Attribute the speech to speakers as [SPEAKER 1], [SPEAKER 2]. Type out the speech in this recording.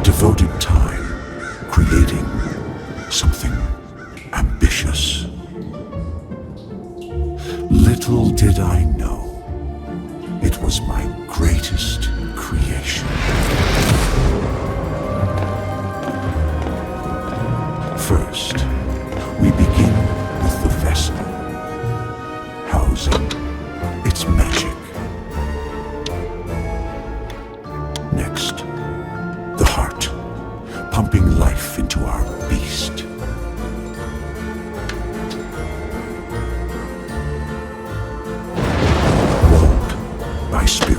[SPEAKER 1] devoted time creating something ambitious. Little did I know, it was my greatest creation. First, we begin with the vessel, housing its magic. Next, the heart, pumping life into our beast. Walled by spirit.